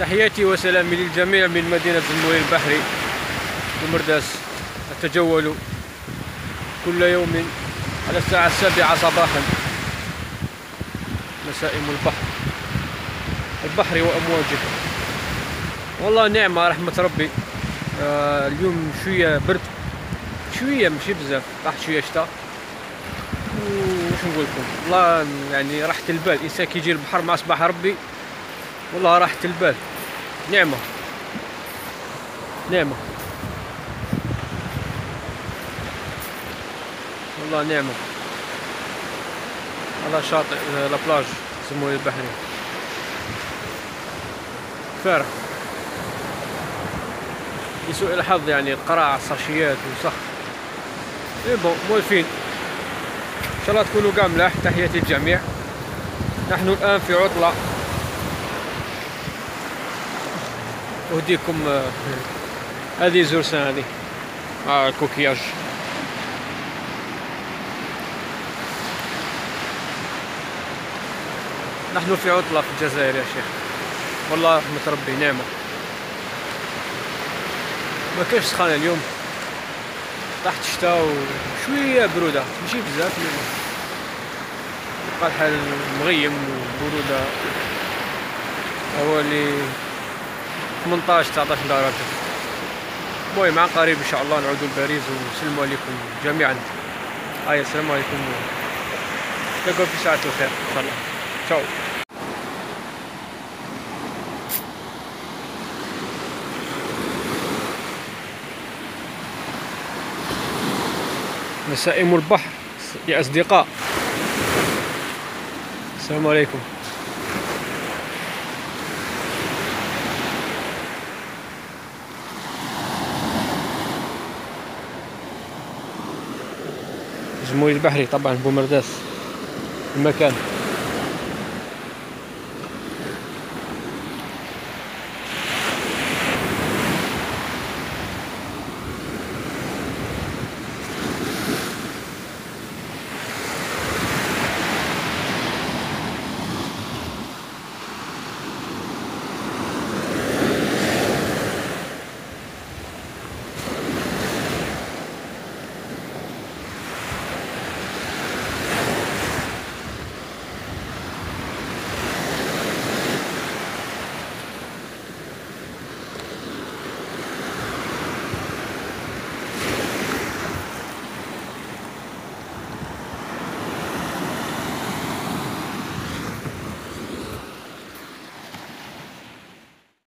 تحياتي وسلامي للجميع من مدينة زمويل البحري بمرداس. أتجول كل يوم على الساعة 7 صباحا مسائم البحر وأمواجه. والله نعمة رحمة ربي. اليوم شوية برد، شوية ماشي بزاف، طاح شوية شتا. وش نقول لكم، والله يعني راحة البال. الإنسان كيجي البحر مع صباح ربي والله راحة البال. نعمة نعمة والله نعمة. على شاطئ لابلاج زمويل البحري فارغ. لسوء الحظ يعني القراع صاشيات وصخ. بون موالفين ان شاء الله تكونوا كاع ملاح. تحياتي للجميع. نحن الان في عطلة. اهديكم هذه زرسان هذه مع الكوكياج. نحن في عطلة في الجزائر يا شيخ، والله رحمة ربي نعمة. ما كاينش سخانة اليوم، تحت الشتاء وشوية برودة ماشي بزاف. بقى الحال مغيم وبرودة حوالي 18 19 درجة. المهم مع قريب ان شاء الله نعودوا لباريس. والسلام عليكم جميعا. السلام عليكم، نلقاو في ساعة الخير ان شاء الله. تشاو. مسائم البحر يا أصدقاء. السلام عليكم. زمويل البحري طبعا بومرداس المكان.